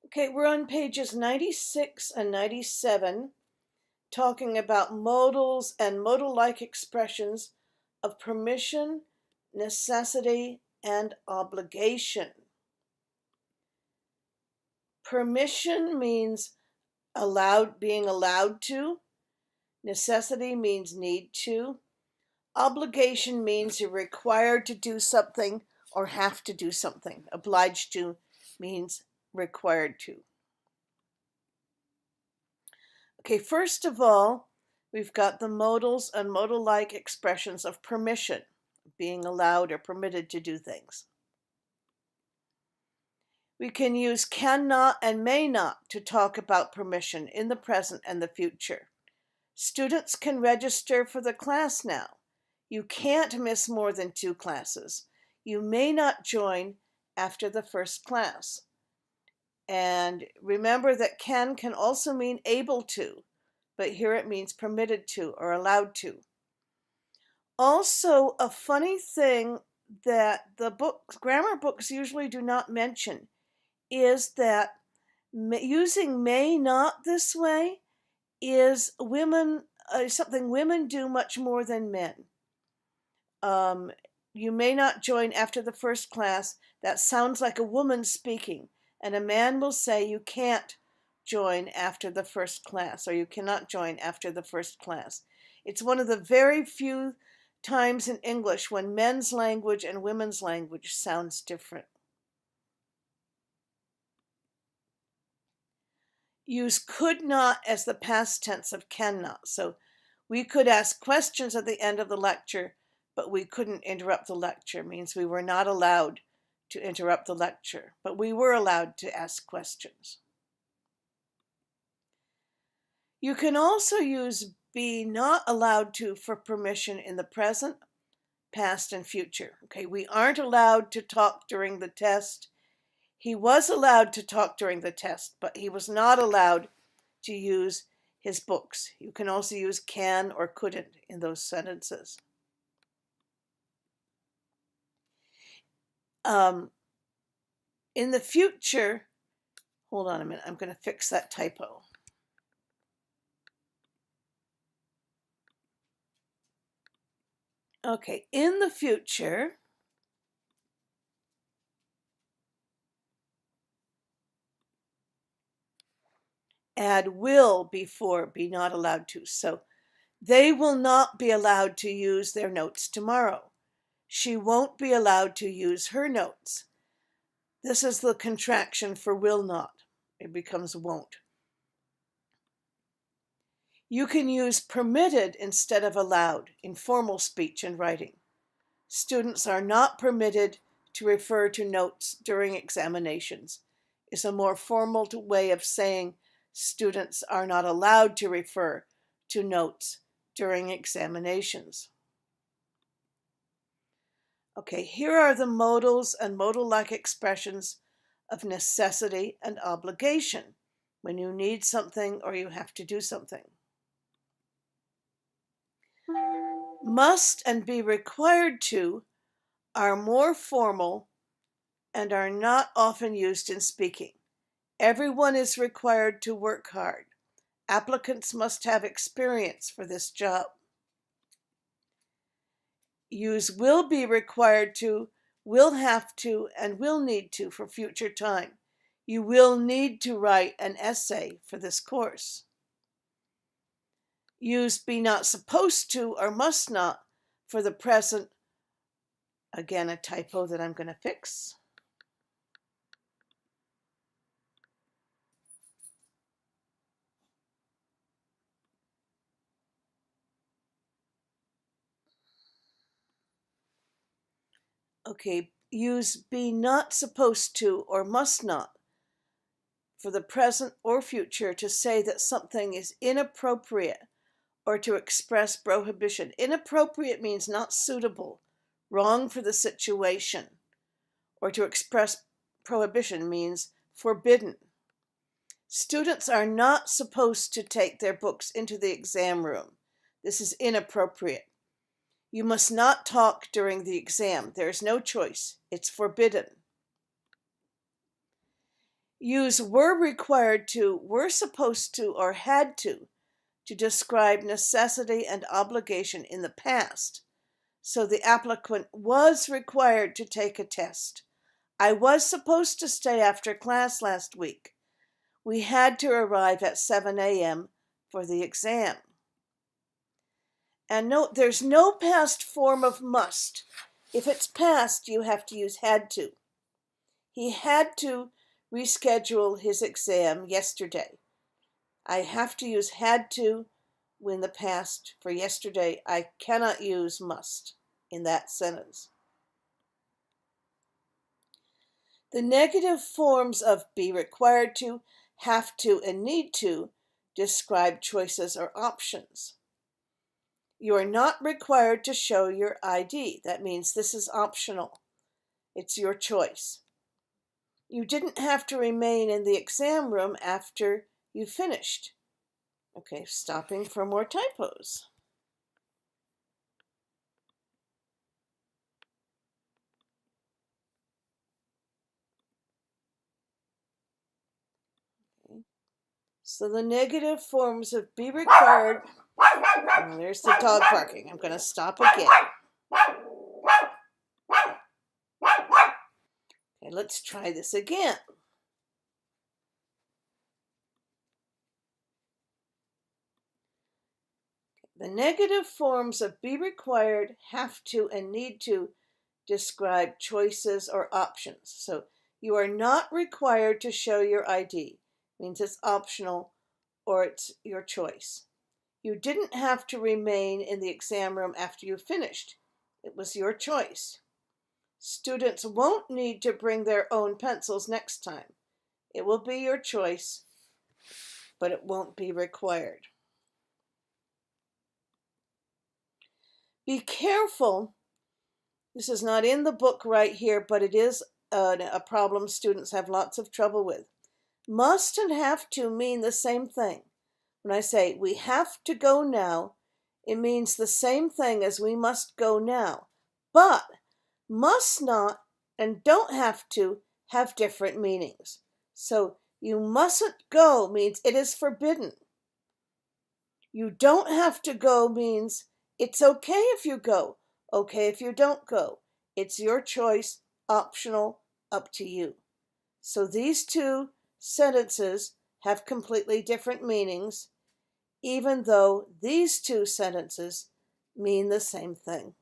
Okay, we're on pages 96 and 97, talking about modals and modal-like expressions of permission, necessity, and obligation. Permission means being allowed to. Necessity means need to. Obligation means you're required to do something or have to do something. Obliged to means required to. Okay, first of all, we've got the modals and modal-like expressions of permission, being allowed or permitted to do things. We can use cannot and may not to talk about permission in the present and the future. Students can register for the class now. You can't miss more than 2 classes. You may not join after the first class. And remember that can also mean able to, but here it means permitted to or allowed to. Also, a funny thing that the grammar books usually do not mention is that using may not this way is something women do much more than men. You may not join after the first class. That sounds like a woman speaking. And a man will say you can't join after the first class, or you cannot join after the first class. It's one of the very few times in English when men's language and women's language sounds different. Use could not as the past tense of cannot. So we could ask questions at the end of the lecture, but we couldn't interrupt the lecture. It means we were not allowed to interrupt the lecture, but we were allowed to ask questions. You can also use be not allowed to for permission in the present, past, and future. Okay, we aren't allowed to talk during the test. He was allowed to talk during the test, but he was not allowed to use his books. You can also use can or couldn't in those sentences. In the future, hold on a minute, I'm going to fix that typo. Okay, in the future, add will before be not allowed to. So they will not be allowed to use their notes tomorrow. She won't be allowed to use her notes. This is the contraction for will not. It becomes won't. You can use permitted instead of allowed in formal speech and writing. Students are not permitted to refer to notes during examinations. It's a more formal way of saying students are not allowed to refer to notes during examinations. Okay, here are the modals and modal-like expressions of necessity and obligation, when you need something or you have to do something. Must and be required to are more formal and are not often used in speaking. Everyone is required to work hard. Applicants must have experience for this job. Use will be required to, will have to, and will need to for future time. You will need to write an essay for this course. Use be not supposed to or must not for the present. Again, a typo that I'm going to fix. Okay, use be not supposed to or must not for the present or future to say that something is inappropriate or to express prohibition. Inappropriate means not suitable, wrong for the situation, or to express prohibition means forbidden. Students are not supposed to take their books into the exam room. This is inappropriate. You must not talk during the exam. There is no choice. It's forbidden. Use were required to, were supposed to, or had to describe necessity and obligation in the past. So the applicant was required to take a test. I was supposed to stay after class last week. We had to arrive at 7 a.m. for the exam. And note, there's no past form of must. If it's past, you have to use had to. He had to reschedule his exam yesterday. I have to use had to in the past for yesterday. I cannot use must in that sentence. The negative forms of be required to, have to, and need to describe choices or options. You are not required to show your ID. That means this is optional. It's your choice. You didn't have to remain in the exam room after you finished. Okay, stopping for more typos. Okay. So the negative forms of be required. Oh, there's the dog barking. I'm going to stop again. Okay, let's try this again. The negative forms of be required, have to, and need to describe choices or options. So you are not required to show your ID. Means it's optional or it's your choice. You didn't have to remain in the exam room after you finished. It was your choice. Students won't need to bring their own pencils next time. It will be your choice, but it won't be required. Be careful. This is not in the book right here, but it is a problem students have lots of trouble with. Must and have to mean the same thing. When I say we have to go now, it means the same thing as we must go now. But must not and don't have to have different meanings. So you mustn't go means it is forbidden. You don't have to go means it's okay if you go, okay if you don't go. It's your choice, optional, up to you. So these two sentences have completely different meanings, even though these two sentences mean the same thing.